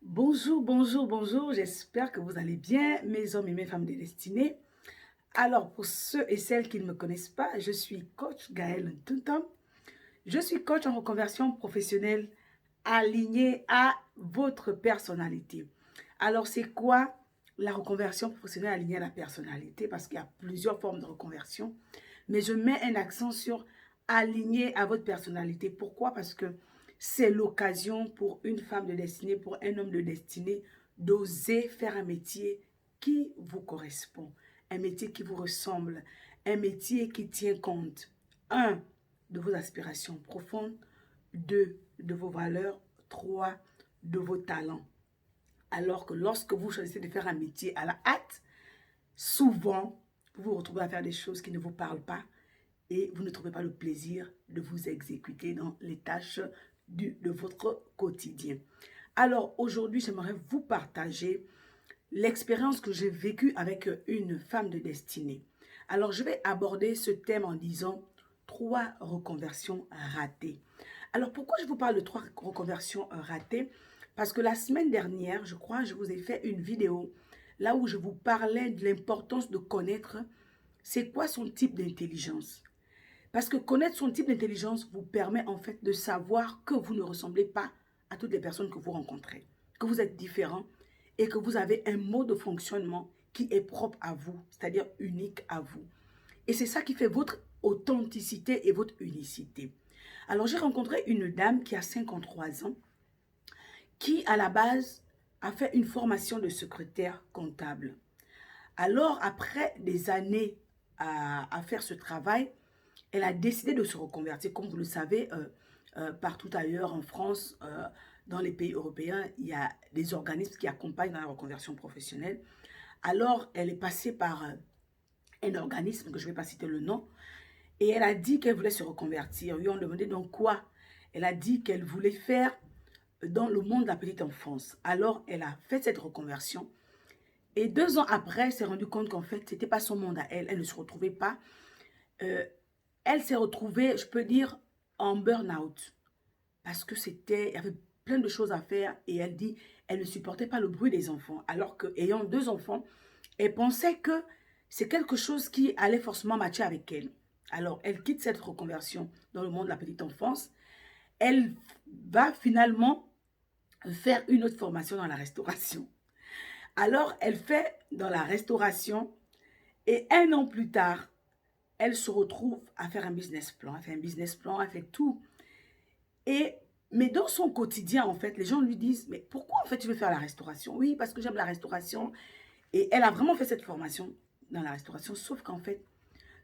Bonjour, bonjour, bonjour. J'espère que vous allez bien, mes hommes et mes femmes de destinée. Alors, pour ceux et celles qui ne me connaissent pas, je suis coach Gaëlle Ntuntom. Je suis coach en reconversion professionnelle alignée à votre personnalité. Alors, c'est quoi la reconversion professionnelle alignée à la personnalité? Parce qu'il y a plusieurs formes de reconversion, mais je mets un accent sur aligné à votre personnalité. Pourquoi? Parce que c'est l'occasion pour une femme de destinée, pour un homme de destinée, d'oser faire un métier qui vous correspond, un métier qui vous ressemble, un métier qui tient compte, un, de vos aspirations profondes, deux, de vos valeurs, trois, de vos talents. Alors que lorsque vous choisissez de faire un métier à la hâte, souvent, vous vous retrouvez à faire des choses qui ne vous parlent pas et vous ne trouvez pas le plaisir de vous exécuter dans les tâches de votre quotidien. Alors aujourd'hui, j'aimerais vous partager l'expérience que j'ai vécue avec une femme de destinée. Alors je vais aborder ce thème en disant trois reconversions ratées. Alors pourquoi je vous parle de trois reconversions ratées? Parce que la semaine dernière, je crois, je vous ai fait une vidéo là où je vous parlais de l'importance de connaître c'est quoi son type d'intelligence. Parce que connaître son type d'intelligence vous permet en fait de savoir que vous ne ressemblez pas à toutes les personnes que vous rencontrez, que vous êtes différent et que vous avez un mode de fonctionnement qui est propre à vous, c'est-à-dire unique à vous. Et c'est ça qui fait votre authenticité et votre unicité. Alors j'ai rencontré une dame qui a 53 ans, qui à la base a fait une formation de secrétaire comptable. Alors après des années à faire ce travail, elle a décidé de se reconvertir. Comme vous le savez, partout ailleurs en France, dans les pays européens, il y a des organismes qui accompagnent dans la reconversion professionnelle. Alors, elle est passée par un organisme, que je ne vais pas citer le nom, et elle a dit qu'elle voulait se reconvertir. Lui, on demandait donc quoi? Elle a dit qu'elle voulait faire dans le monde de la petite enfance. Alors, elle a fait cette reconversion. Et 2 ans après, elle s'est rendue compte qu'en fait, ce n'était pas son monde à elle. Elle ne se retrouvait pas. Euh, Elle s'est retrouvée, je peux dire, en burn-out. Parce que il y avait plein de choses à faire. Et elle dit, elle ne supportait pas le bruit des enfants. Alors qu'ayant 2 enfants, elle pensait que c'est quelque chose qui allait forcément matcher avec elle. Alors, elle quitte cette reconversion dans le monde de la petite enfance. Elle va finalement faire une autre formation dans la restauration. Alors, elle fait dans la restauration et 1 an plus tard, elle se retrouve à faire un business plan. Elle fait un business plan, elle fait tout. Mais dans son quotidien, en fait, les gens lui disent, mais pourquoi en fait tu veux faire la restauration? Oui, parce que j'aime la restauration. Et elle a vraiment fait cette formation dans la restauration, sauf qu'en fait,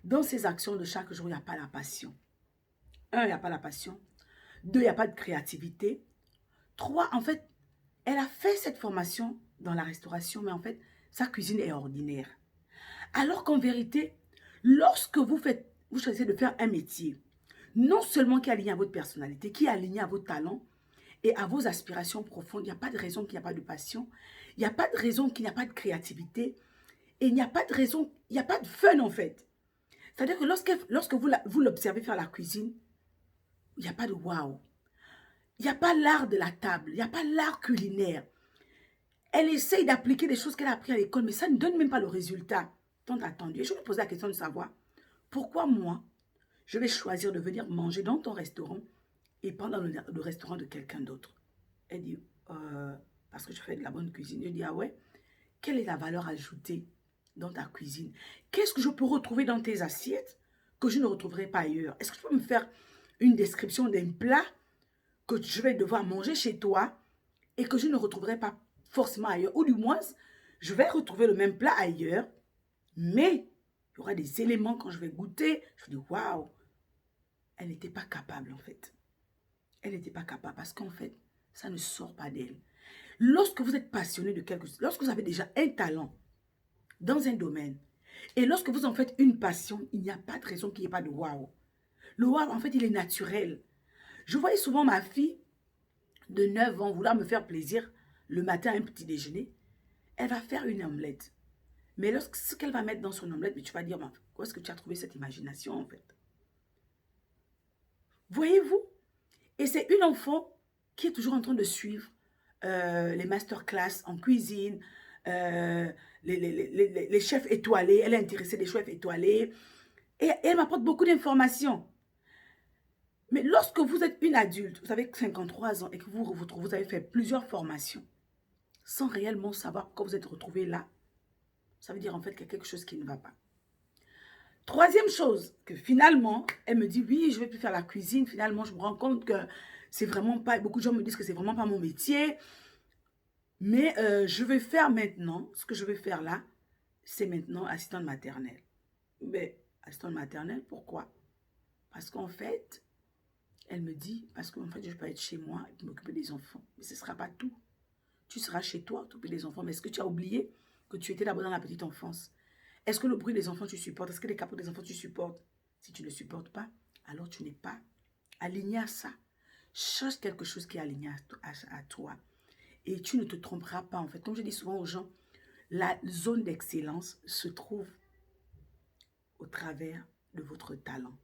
dans ses actions de chaque jour, il n'y a pas la passion. Un, il n'y a pas la passion. Deux, il n'y a pas de créativité. Trois, en fait, elle a fait cette formation dans la restauration, mais en fait, sa cuisine est ordinaire. Alors qu'en vérité, lorsque vous choisissez de faire un métier, non seulement qui est aligné à votre personnalité, qui est aligné à vos talents et à vos aspirations profondes, il n'y a pas de raison qu'il n'y a pas de passion, il n'y a pas de raison qu'il n'y a pas de créativité, et il n'y a pas de raison, il n'y a pas de fun en fait. C'est-à-dire que lorsque vous l'observez faire la cuisine, il n'y a pas de waouh. Il n'y a pas l'art de la table, il n'y a pas l'art culinaire. Elle essaye d'appliquer des choses qu'elle a appris à l'école, mais ça ne donne même pas le résultat tant attendu. Et je me posais la question de savoir, pourquoi moi, je vais choisir de venir manger dans ton restaurant et pas dans le restaurant de quelqu'un d'autre? Elle dit, parce que je fais de la bonne cuisine. Je dis, ah ouais, quelle est la valeur ajoutée dans ta cuisine? Qu'est-ce que je peux retrouver dans tes assiettes que je ne retrouverai pas ailleurs? Est-ce que tu peux me faire une description d'un plat que je vais devoir manger chez toi et que je ne retrouverai pas forcément ailleurs? Ou du moins, je vais retrouver le même plat ailleurs, mais il y aura des éléments quand je vais goûter. Je dis, waouh, elle n'était pas capable en fait. Elle n'était pas capable parce qu'en fait, ça ne sort pas d'elle. Lorsque vous êtes passionné de quelque chose, lorsque vous avez déjà un talent dans un domaine, et lorsque vous en faites une passion, il n'y a pas de raison qu'il n'y ait pas de waouh. Le waouh, en fait, il est naturel. Je voyais souvent ma fille de 9 ans vouloir me faire plaisir le matin à un petit déjeuner. Elle va faire une omelette. Mais lorsque ce qu'elle va mettre dans son omelette, mais tu vas dire, où est-ce que tu as trouvé cette imagination en fait? Voyez-vous? Et c'est une enfant qui est toujours en train de suivre les masterclass en cuisine, les chefs étoilés. Elle est intéressée des chefs étoilés. Et elle m'apporte beaucoup d'informations. Mais lorsque vous êtes une adulte, vous avez 53 ans et que vous avez fait plusieurs formations sans réellement savoir pourquoi vous êtes retrouvé là, ça veut dire en fait qu'il y a quelque chose qui ne va pas. Troisième chose, que finalement, elle me dit, oui, je ne vais plus faire la cuisine. Finalement, je me rends compte que c'est vraiment pas, beaucoup de gens me disent que c'est vraiment pas mon métier. Mais je vais faire maintenant, ce que je vais faire là, c'est maintenant assistante maternelle. Mais assistante maternelle, pourquoi? Parce qu'en fait, elle me dit, parce qu'en fait, je peux être chez moi et m'occuper des enfants. Mais ce ne sera pas tout. Tu seras chez toi, t'occuper des enfants. Mais est-ce que tu as oublié que tu étais d'abord dans la petite enfance? Est-ce que le bruit des enfants, tu supportes? Est-ce que les capots des enfants, tu supportes? Si tu ne supportes pas, alors tu n'es pas aligné à ça. Cherche quelque chose qui est aligné à toi. Et tu ne te tromperas pas, en fait. Comme je dis souvent aux gens, la zone d'excellence se trouve au travers de votre talent.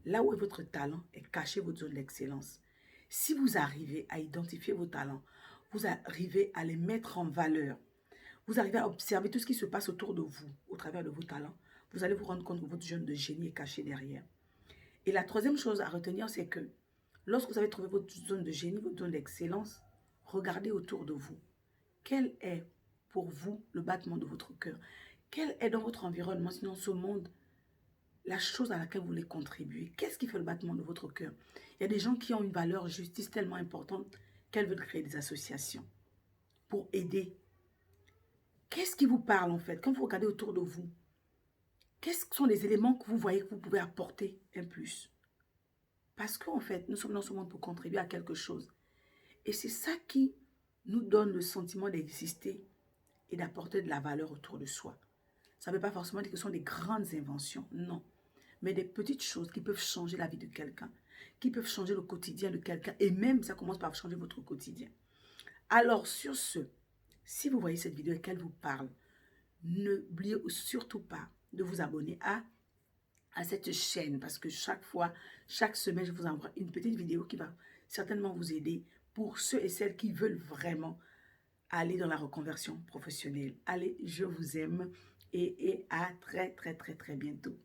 Là où est votre talent est caché votre zone d'excellence. Si vous arrivez à identifier vos talents, vous arrivez à les mettre en valeur, vous arrivez à observer tout ce qui se passe autour de vous, au travers de vos talents, vous allez vous rendre compte que votre zone de génie est cachée derrière. Et la troisième chose à retenir, c'est que lorsque vous avez trouvé votre zone de génie, votre zone d'excellence, regardez autour de vous. Quel est pour vous le battement de votre cœur? Quel est dans votre environnement, sinon ce monde, la chose à laquelle vous voulez contribuer? Qu'est-ce qui fait le battement de votre cœur? Il y a des gens qui ont une valeur justice tellement importante qu'elles veulent créer des associations pour aider. Qu'est-ce qui vous parle en fait? Quand vous regardez autour de vous, quels sont les éléments que vous voyez que vous pouvez apporter un plus? Parce qu'en fait, nous sommes dans ce monde pour contribuer à quelque chose. Et c'est ça qui nous donne le sentiment d'exister et d'apporter de la valeur autour de soi. Ça ne veut pas forcément dire que ce sont des grandes inventions, non. Mais des petites choses qui peuvent changer la vie de quelqu'un, qui peuvent changer le quotidien de quelqu'un, et même ça commence par changer votre quotidien. Alors sur ce, si vous voyez cette vidéo et qu'elle vous parle, n'oubliez surtout pas de vous abonner à cette chaîne, parce que chaque fois, chaque semaine, je vous envoie une petite vidéo qui va certainement vous aider pour ceux et celles qui veulent vraiment aller dans la reconversion professionnelle. Allez, je vous aime et à très bientôt.